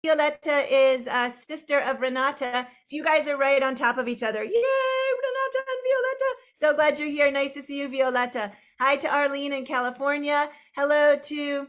Violetta is a sister of Renata. So you guys are right on top of each other. Yay, Renata and Violetta. So glad you're here. Nice to see you, Violetta. Hi to Arlene in California. Hello to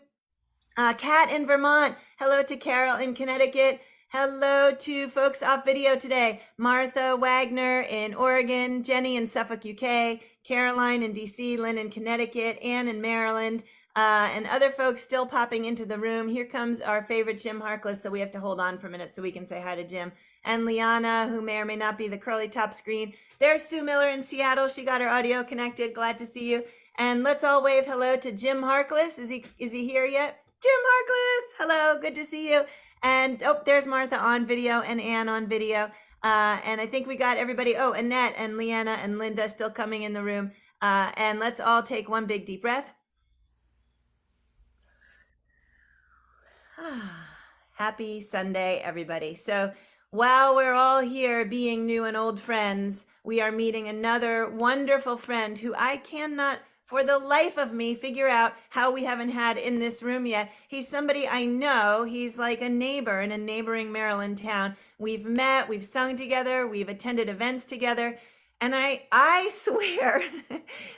Kat in Vermont. Hello to Carol in Connecticut. Hello to folks off video today. Martha Wagner in Oregon, Jenny in Suffolk, UK, Caroline in DC, Lynn in Connecticut, Ann in Maryland, and other folks still popping into the room. Here comes our favorite Jim Harkless, so we have to hold on for a minute so we can say hi to Jim. And Liana, who may or may not be the curly top screen. There's Sue Miller in Seattle. She got her audio connected. Glad to see you. And let's all wave hello to Jim Harkless. Is he here yet? Jim Harkless, hello, good to see you. And oh, there's Martha on video and Ann on video. And I think we got everybody. Oh, Annette and Leanna and Linda still coming in the room. And let's all take one big deep breath. Happy Sunday, everybody. So while we're all here being new and old friends, we are meeting another wonderful friend who I cannot for the life of me figure out how we haven't had in this room yet. He's somebody I know. He's like a neighbor in a neighboring Maryland town. We've met, we've sung together, we've attended events together. And I swear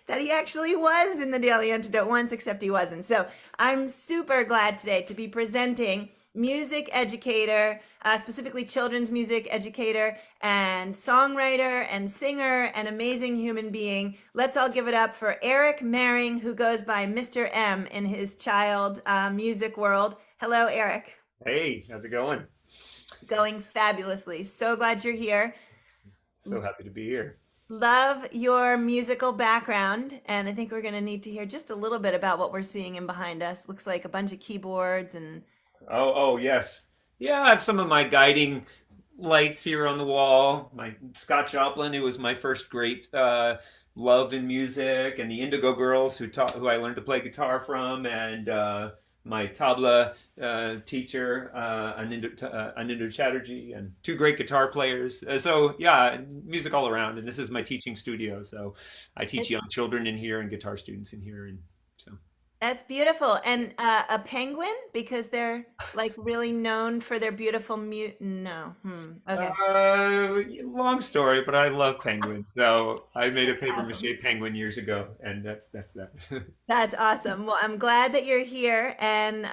that he actually was in the Daily Antidote once, except he wasn't. So I'm super glad today to be presenting music educator, specifically children's music educator and songwriter and singer and amazing human being. Let's all give it up for Eric Maring, who goes by Mr. M in his child music world. Hello, Eric. Hey, how's it going? Going fabulously. So glad you're here. So happy to be here. Love your musical background, and I think we're going to need to hear just a little bit about what we're seeing in behind us. Looks like a bunch of keyboards and... Oh, yes. Yeah, I have some of my guiding lights here on the wall. My Scott Joplin, who was my first great love in music, and the Indigo Girls, who I learned to play guitar from, and my tabla teacher, Anindo Chatterjee, and two great guitar players. So yeah, music all around. And this is my teaching studio. So I teach young children in here and guitar students in here. And so That's beautiful. And a penguin, because they're like really known for their beautiful No. Okay. long story, but I love penguins. So I made a paper Awesome. mache penguin years ago, and that's that. That's awesome. Well, I'm glad that you're here. And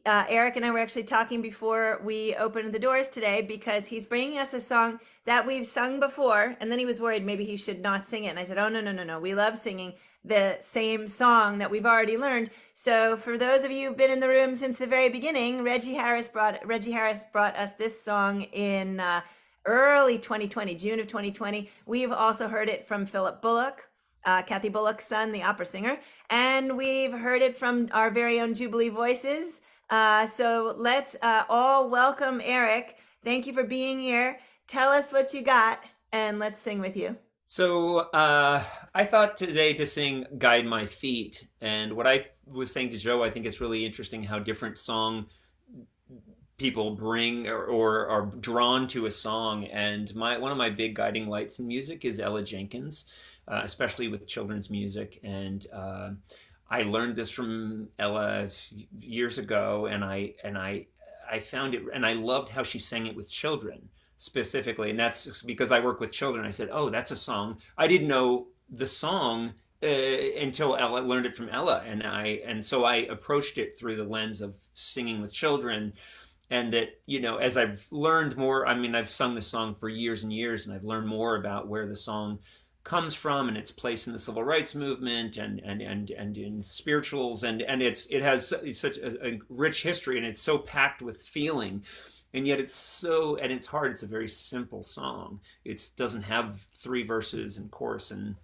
Eric and I were actually talking before we opened the doors today because he's bringing us a song that we've sung before. And then he was worried maybe he should not sing it. And I said, oh, no. We love singing the same song that we've already learned. So for those of you who've been in the room since the very beginning, Reggie Harris brought us this song in early 2020, June of 2020. We've also heard it from Philip Bullock, Kathy Bullock's son, the opera singer, and we've heard it from our very own Jubilee Voices. So let's all welcome Eric. Thank you for being here. Tell us what you got, and let's sing with you. So I thought today to sing Guide My Feet. And what I was saying to Joe, I think it's really interesting how different song people bring or are drawn to a song. And one of my big guiding lights in music is Ella Jenkins, especially with children's music. And I learned this from Ella years ago, and I found it, and I loved how she sang it with children specifically, and that's because I work with children. I said, oh, that's a song. I didn't know the song until Ella learned it from Ella, and so I approached it through the lens of singing with children. And that, as I've learned more, I mean, I've sung this song for years and years, and I've learned more about where the song comes from and its place in the civil rights movement and in spirituals, and it has such a rich history, and it's so packed with feeling. And yet it's hard. It's a very simple song. It doesn't have three verses and chorus and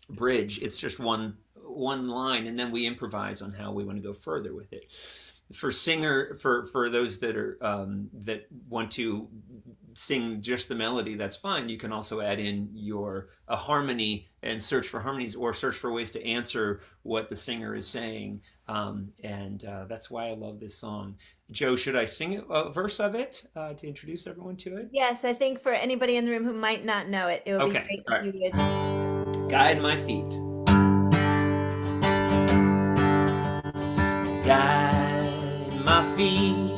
bridge. It's just one line, and then we improvise on how we want to go further with it. For those that are that want to sing just the melody, that's fine. You can also add in a harmony and search for harmonies, or search for ways to answer what the singer is saying. And that's why I love this song. Joe, should I sing a verse of it to introduce everyone to it? Yes, I think for anybody in the room who might not know it, it would be great if you would. Guide my feet. Guide my feet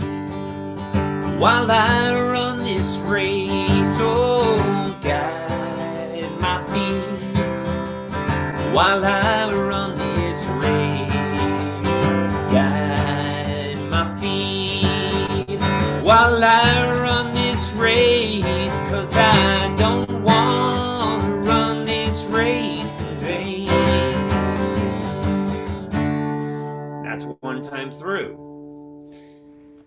while I run this race. Oh, guide my feet while I run this race. Guide my feet while I run this race, 'cause I don't want to run this race in vain. That's one time through.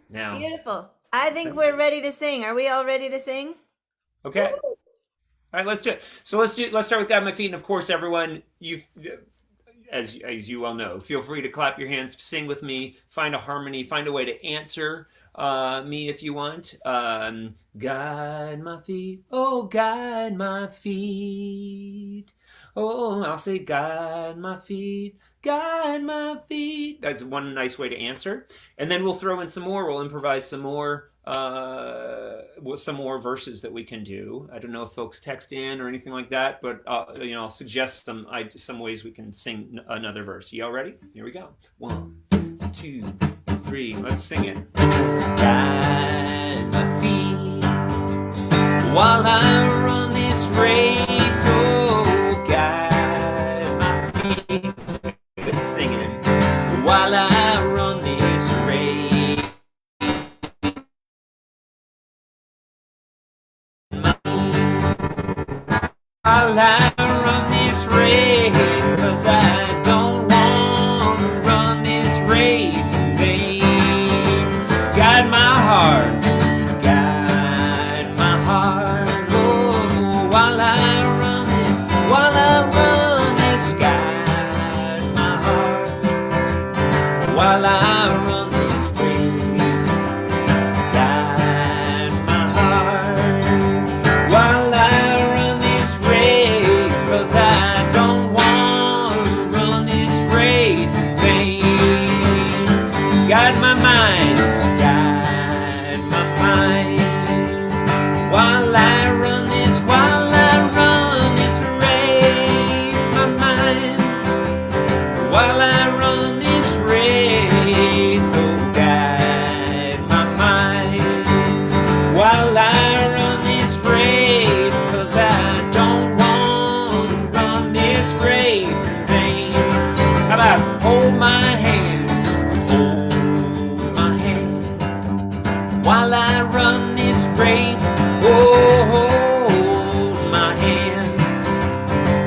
Now, Beautiful. I think we're ready to sing. Are we all ready to sing? okay. All right, let's do it. So let's start with Guide My Feet, and of course, everyone, as you well know, feel free to clap your hands, sing with me, find a harmony, find a way to answer me if you want. Guide my feet, oh, guide my feet. Oh, I'll say guide my feet. Guide my feet. That's one nice way to answer. And then we'll throw in some more. We'll improvise some more verses that we can do. I don't know if folks text in or anything like that, but I'll suggest some ways we can sing another verse. Y'all ready? Here we go. 1, 2, 3. Let's sing it. Guide my feet while I run this race. Oh, guide my feet. Singing while I run this race. While I run this race, 'cause I don't want to run this race in vain. Guide my heart, guide my heart. Oh, while I run this, while I run this, guide my heart. While I run this race, guide my heart. While I run this race, 'cause I don't want to run this race in vain. Guide my mind, guide my mind. While I run this race, my mind. While I run this race, oh, guide my mind. While I run this race, 'cause I don't want to run this race in vain. How about hold my hand, hold my hand, while I run this race. Oh, hold my hand,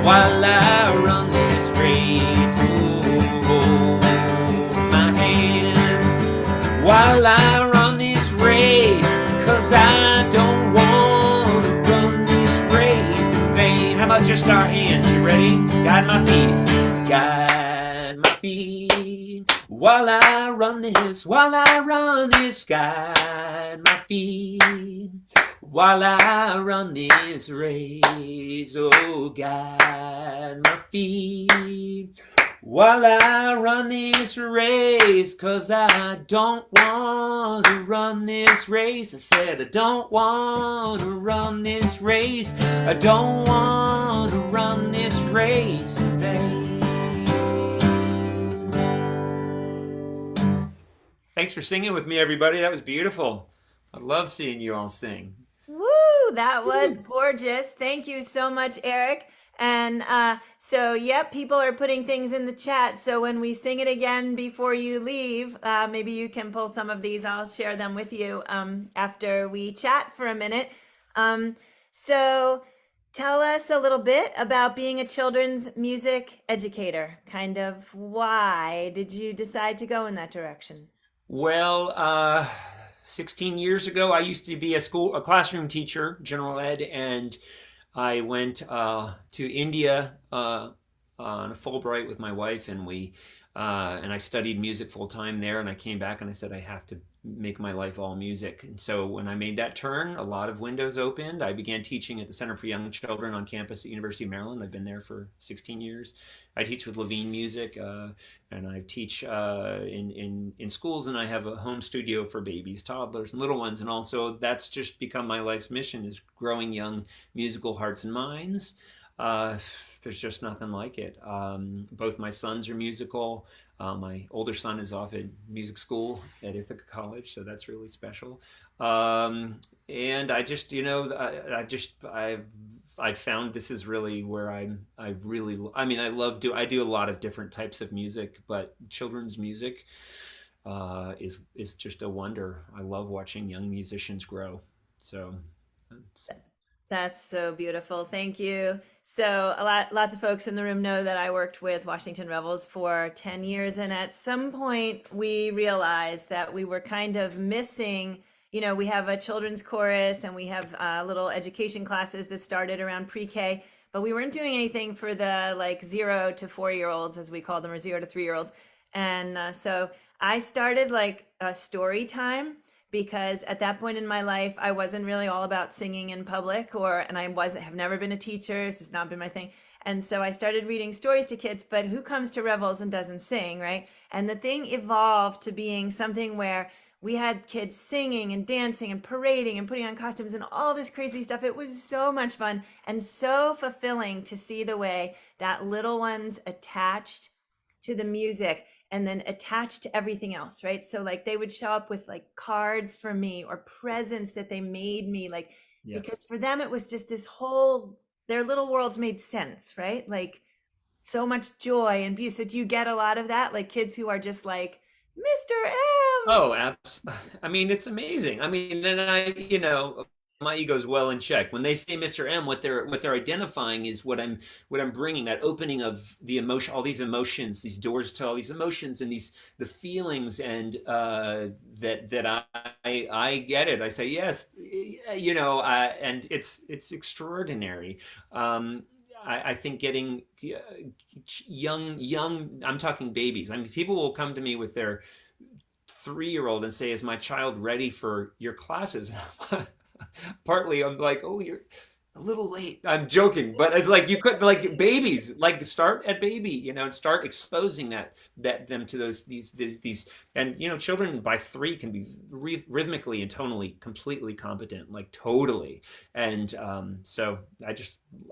while I run this race. Oh, my hand while I run this race, 'cause I don't want to run this race in vain. How about just our hands? You ready? Guide my feet, guide my feet while I run this, guide my feet while I run this race. Oh, guide my feet while I run this race, 'cause I don't want to run this race. I said I don't want to run this race. I don't want to run this race in vain. Thanks for singing with me, everybody. That was beautiful. I love seeing you all sing. Woo, that was gorgeous. Thank you so much, Eric. And yep, people are putting things in the chat. So when we sing it again before you leave, maybe you can pull some of these. I'll share them with you after we chat for a minute. So tell us a little bit about being a children's music educator. Kind of why did you decide to go in that direction? Well, 16 years ago, I used to be a classroom teacher, general ed, and I went to India on a Fulbright with my wife, and I studied music full time there. And I came back and I said I have to make my life all music. And so when I made that turn, a lot of windows opened. I began teaching at the Center for Young Children on campus at University of Maryland. I've been there for 16 years. I teach with Levine Music, and I teach in schools, and I have a home studio for babies, toddlers, and little ones. And also that's just become my life's mission, is growing young musical hearts and minds. Uh, there's just nothing like it. Both my sons are musical. My older son is off at music school at Ithaca College, so that's really special. Um, and I just, I found this is really where I mean, I do a lot of different types of music, but children's music is just a wonder. I love watching young musicians grow. So, it's- That's so beautiful. Thank you. So, lots of folks in the room know that I worked with Washington Rebels for 10 years. And at some point, we realized that we were kind of missing. We have a children's chorus and we have little education classes that started around pre-K, but we weren't doing anything for the like 0 to 4 year olds, as we call them, or 0 to 3 year olds. And so I started like a story time because at that point in my life I wasn't really all about singing in public, and I wasn't have never been a teacher. This has not been my thing. And so I started reading stories to kids, but who comes to revels and doesn't sing, right? And the thing evolved to being something where we had kids singing and dancing and parading and putting on costumes and all this crazy stuff. It was so much fun and so fulfilling to see the way that little ones attached to the music and then attached to everything else, right? So like they would show up with like cards for me or presents that they made me, like, yes. because for them it was just this whole, their little worlds made sense, right? Like so much joy and beauty. So do you get a lot of that? Like kids who are just like, Mr. M. Oh, I mean, it's amazing. I mean, and my ego's well in check. When they say Mr. M, what they're identifying is what I'm bringing, that opening of the emotion, all these emotions, these doors to all these emotions and the feelings, and that I get it. I say yes, and it's extraordinary. I think getting young, I'm talking babies. I mean, people will come to me with their 3-year-old and say, "Is my child ready for your classes?" Partly, I'm like, "Oh, you're a little late." I'm joking, but it's like you could like babies, like start at baby, and start exposing them to these, and children by 3 can be rhythmically and tonally completely competent, like totally. And so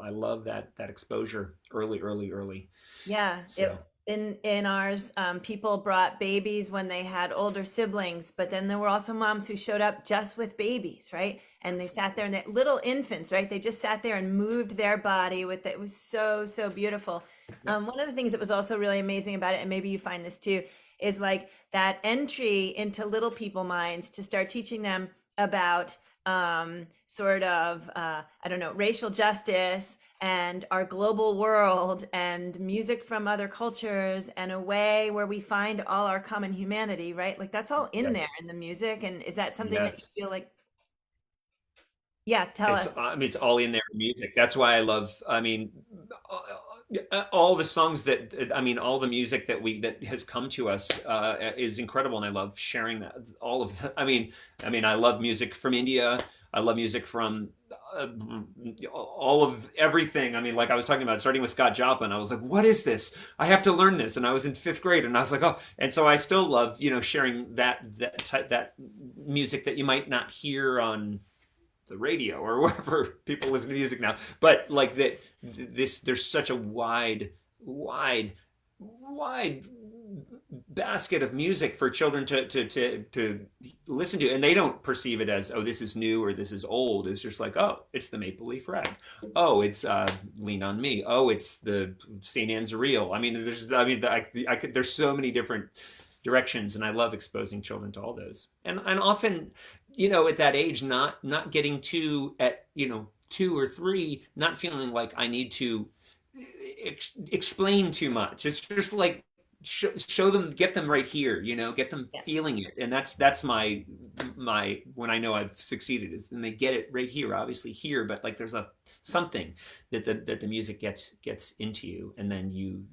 I love that exposure early, early, early. Yeah, So in ours, people brought babies when they had older siblings, but then there were also moms who showed up just with babies, right? And they sat there and they little infants, right? They just sat there and moved their body with it. It was so, so beautiful. yeah, One of the things that was also really amazing about it, and maybe you find this too, is like that entry into little people minds to start teaching them about sort of, I don't know, racial justice and our global world and music from other cultures and a way where we find all our common humanity, right? Like that's all in there yes, in the music. And is that something that you yes. feel like, yeah, tell It's us. I mean it's all in their music. That's why I love. I mean, all the songs that I mean, all the music that has come to us is incredible, and I love sharing that. All of the, I mean, I love music from India. I love music from uh, all of everything. I mean, like I was talking about, starting with Scott Joplin. I was like, "What is this? I have to learn this." And I was in 5th grade, and I was like, "Oh!" And so I still love, sharing that music that you might not hear on the radio or wherever people listen to music now, but like that, there's such a wide basket of music for children to listen to, and they don't perceive it as, oh, this is new or this is old. It's just like, oh, it's the Maple Leaf Rag, oh, it's Lean on Me, oh, it's the St. Anne's Reel. I mean, I could, there's so many different directions, and I love exposing children to all those. And often, at that age, not getting to at 2 or 3, not feeling like I need to explain too much. It's just like show them, get them right here, get them Yeah. feeling it. And that's my when I know I've succeeded, is then they get it right here, obviously here, but like there's a something that the music gets into you, and then you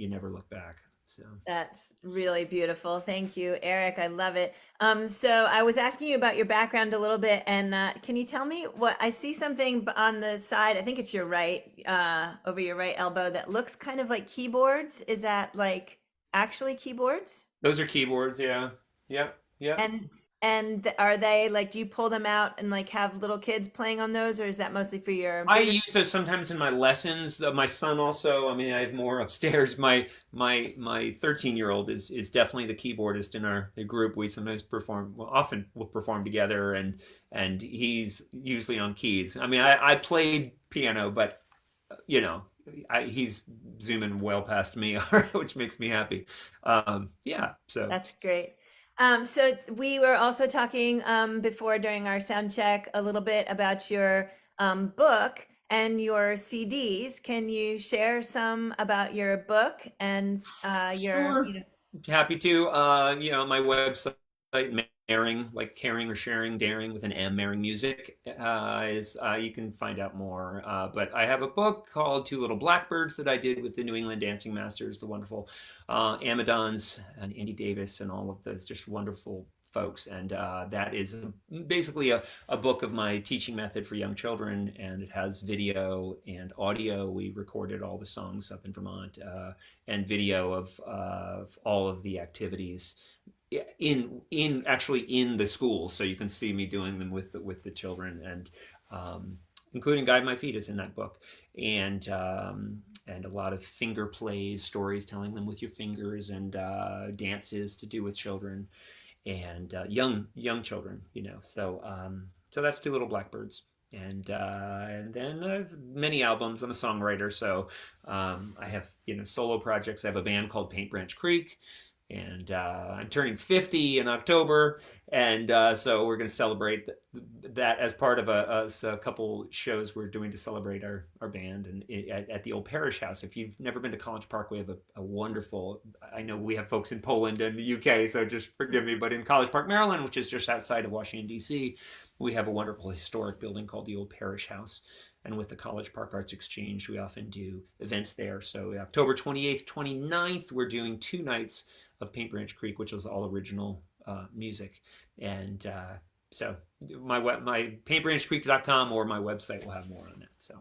never look back. So That's really beautiful. Thank you, Eric. I love it. So I was asking you about your background a little bit, and can you tell me what I see something on the side? I think it's your right, over your right elbow, that looks kind of like keyboards. Is that like actually keyboards? those are keyboards, yeah. Yep, yep. And And are they like, do you pull them out and like have little kids playing on those, or is that mostly for your I bigger? use those sometimes in my lessons. My son also. I mean, I have more upstairs. My 13-year-old is definitely the keyboardist in our group. We sometimes perform, well, often we'll perform together, and he's usually on keys. I mean, I played piano, but you know, he's zooming well past me, which makes me happy. Yeah. So That's great. So we were also talking before during our sound check a little bit about your book and your CDs. Can you share some about your book and your, sure. Happy to. My website, Maring, like caring or sharing, daring with an M, Maring Music, is you can find out more. But I have a book called Two Little Blackbirds that I did with the New England Dancing Masters, the wonderful Amidons and Andy Davis and all of those just wonderful folks. And that is basically a book of my teaching method for young children, and it has video and audio. We recorded all the songs up in Vermont, and video of all of the activities in actually in the schools, so you can see me doing them with the children, and including Guide My Feet is in that book, and a lot of finger plays, stories telling them with your fingers, and dances to do with children and young children, so that's Two Little Blackbirds. And then I have many albums. I'm a songwriter, so I have solo projects. I have a band called Paint Branch Creek, and I'm turning 50 in October, and so we're going to celebrate that as part of a couple shows we're doing to celebrate our band, and at the old Parish House. If you've never been to College Park, we have a wonderful. I know we have folks in Poland and the UK, so just forgive me, but in College Park, Maryland, which is just outside of Washington D.C., we have a wonderful historic building called the old Parish House. And with the College Park Arts Exchange, we often do events there. So October 28th, 29th, we're doing 2 nights of Paint Branch Creek, which is all original music. And so my paintbranchcreek.com or my website will have more on that. So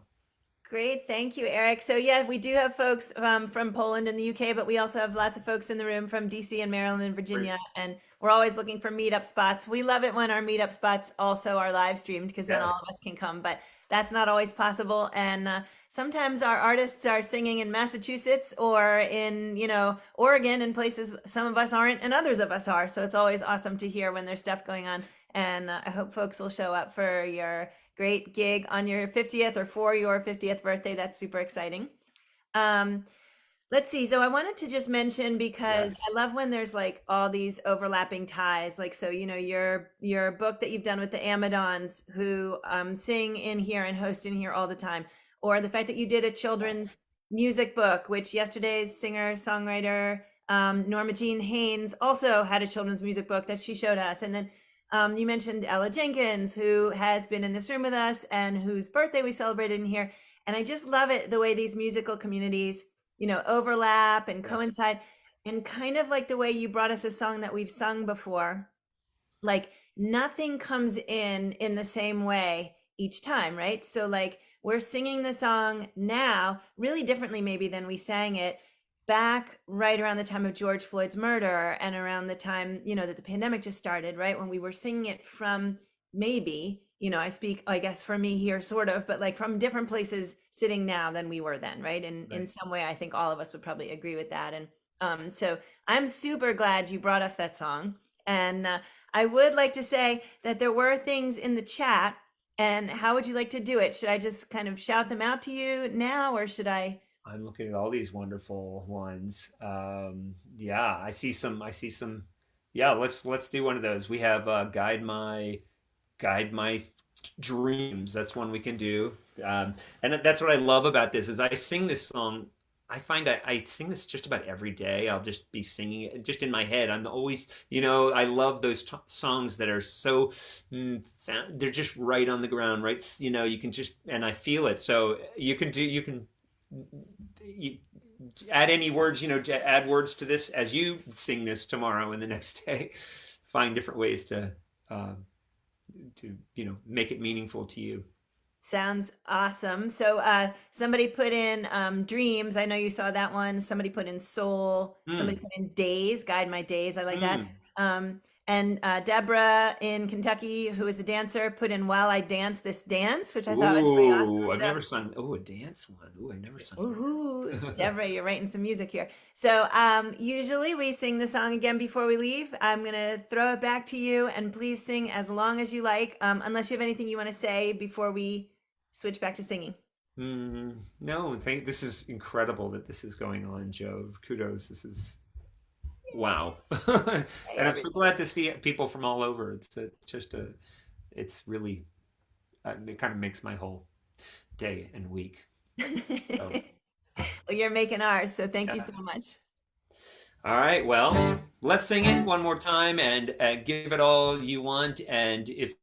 Great, thank you, Eric. So yeah, we do have folks from Poland and the UK, but we also have lots of folks in the room from DC and Maryland and great. Virginia, and we're always looking for meetup spots. We love it when our meetup spots also are live streamed because then all Yes. of us can come, but that's not always possible. And sometimes our artists are singing in Massachusetts or in, Oregon and places some of us aren't and others of us are. So it's always awesome to hear when there's stuff going on. And I hope folks will show up for your great gig on your 50th or for your 50th birthday. That's super exciting. Um, let's see. So I wanted to just mention, because Yes. I love when there's like all these overlapping ties. Like, so, your book that you've done with the Amidons who sing in here and host in here all the time, or the fact that you did a children's music book, which yesterday's singer songwriter Norma Jean Haynes also had a children's music book that she showed us. And then you mentioned Ella Jenkins, who has been in this room with us and whose birthday we celebrated in here. And I just love it, the way these musical communities, overlap and Yes. coincide. And kind of like the way you brought us a song that we've sung before, like nothing comes in the same way each time, right? So like we're singing the song now really differently maybe than we sang it back right around the time of George Floyd's murder and around the time, that the pandemic just started, right? When we were singing it from maybe, I speak, I guess, for me here, sort of, but like from different places sitting now than we were then, right? And in Right. some way, I think all of us would probably agree with that. And so I'm super glad you brought us that song. And I would like to say that there were things in the chat. And how would you like to do it? Should I just kind of shout them out to you now, or should I? I'm looking at all these wonderful ones. Yeah, I see some. I see some. Yeah, let's do one of those. We have guide my dreams. That's one we can do. And that's what I love about this is I sing this song. I find I sing this just about every day. I'll just be singing it just in my head. I'm always, I love those songs that are so, they're just right on the ground, right? You can just, and I feel it. So you add any words, add words to this as you sing this tomorrow and the next day. Find different ways uh, make it meaningful to you. Sounds awesome. So somebody put in dreams. I know you saw that one. Somebody put in soul. Somebody Mm, put in days, guide my days. I like that. mm. And Deborah in Kentucky, who is a dancer, put in "While I Dance This Dance," which I thought was pretty awesome. Ooh, I've So never sung. Oh, a dance one. Ooh, I've never sung ooh, that. Deborah, you're writing some music here. So usually we sing the song again before we leave. I'm gonna throw it back to you, and please sing as long as you like, unless you have anything you want to say before we switch back to singing. No, this is incredible that this is going on, Joe. Kudos. This is wow. And I'm so glad to see people from all over. It's really, it kind of makes my whole day and week. So, Well, you're making ours, so thank you yeah. so much. All right, well, let's sing it one more time and give it all you want. And if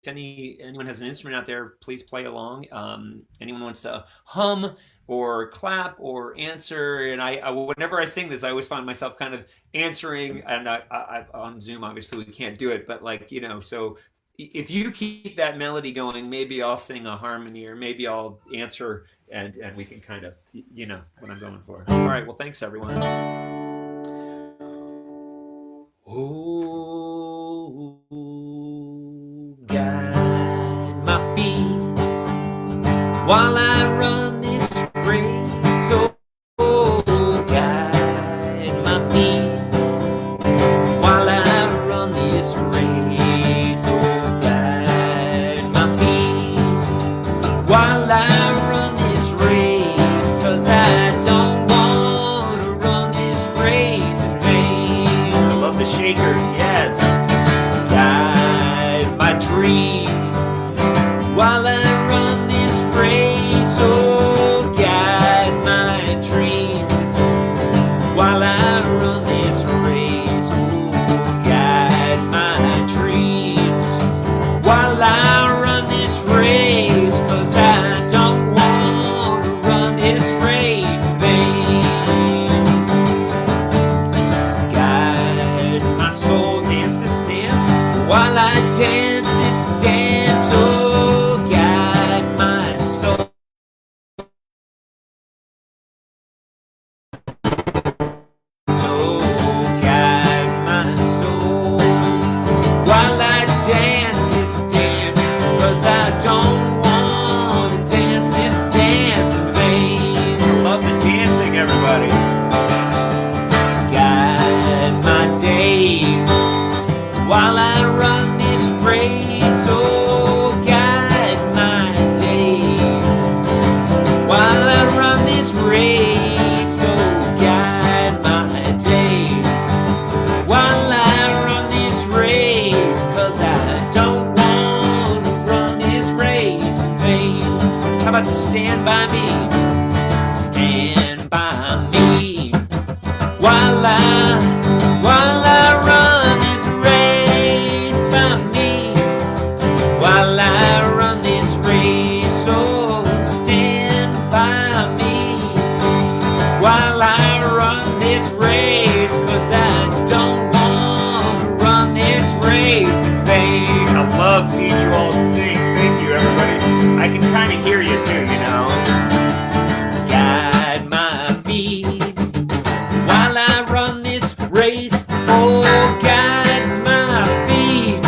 anyone has an instrument out there, please play along. Anyone wants to hum or clap or answer, and whenever I sing this, I always find myself kind of answering. And on Zoom, obviously, we can't do it, but like so if you keep that melody going, maybe I'll sing a harmony, or maybe I'll answer, and we can kind of what I'm going for. All right, well, thanks everyone. Oh, guide my feet while I run this race. Oh, guide my feet while I run this race. Oh, guide my feet while I run this race, 'cause I don't want to run this race in vain. I love the shakers, yes. Guide my dreams while I run this race. Oh, guide my dreams while I run this race. Oh, guide my dreams while I run this race, 'cause I don't want to run this race in vain. Guide my soul, dance this dance while I dance this dance. Oh, guide my soul. So guide my soul while I dance this dance, 'cause I don't want to dance this dance in vain. I love the dancing, everybody. Guide my days while I run this race. Oh, guide my days while I run this race. Oh, guide my days while I run this race, 'cause I don't want to run this race in vain. How about stand by me? Stand by me while I run this race. By me while I run this race. Oh, stand by me while I run this race, 'cause I don't want to run this race in vain. I love seeing you all sing. Thank you, everybody. I can kind of hear you too, Guide my feet while I run this race. Oh, guide my feet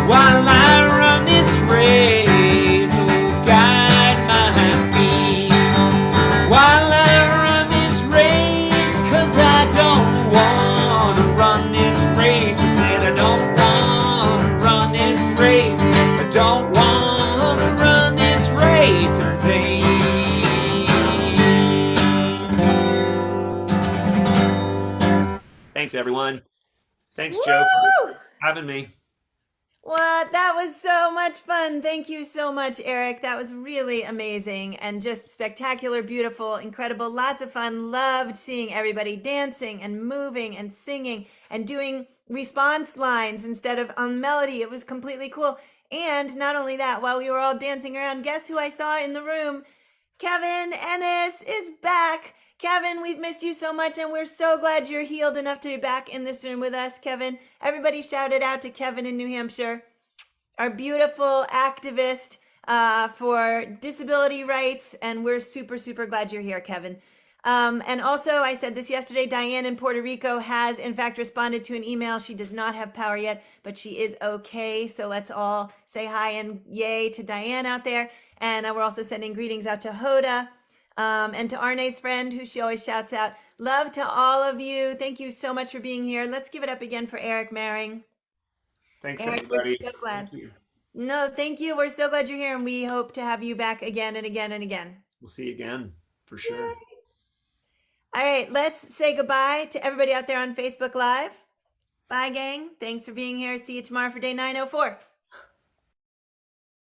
while I run this race. Oh, guide my feet while I run this race, 'cause I don't want to run this race. I said I don't want to run this race. I don't want to run this race in vain. Thanks, everyone. Thanks, Joe, for Woo! having me. What? That was so much fun. Thank you so much, Eric. That was really amazing and just spectacular, beautiful, incredible. Lots of fun. Loved seeing everybody dancing and moving and singing and doing response lines instead of on melody. It was completely cool. And not only that, while we were all dancing around, guess who I saw in the room? Kevin Ennis is back. Kevin, we've missed you so much, and we're so glad you're healed enough to be back in this room with us, Kevin. Everybody shout it out to Kevin in New Hampshire, our beautiful activist for disability rights, and we're super, super glad you're here, Kevin. And also, I said this yesterday, Diane in Puerto Rico has, in fact, responded to an email. She does not have power yet, but she is okay. So let's all say hi and yay to Diane out there. And we're also sending greetings out to Hoda and to Arnae's friend, who she always shouts out. Love to all of you. Thank you so much for being here. Let's give it up again for Eric Maring. Thanks, Eric, we're everybody. so glad. Thank you. No, thank you. We're so glad you're here, and we hope to have you back again and again and again. We'll see you again, for sure. Yay. All right, let's say goodbye to everybody out there on Facebook Live. Bye, gang. Thanks for being here. See you tomorrow for day 904.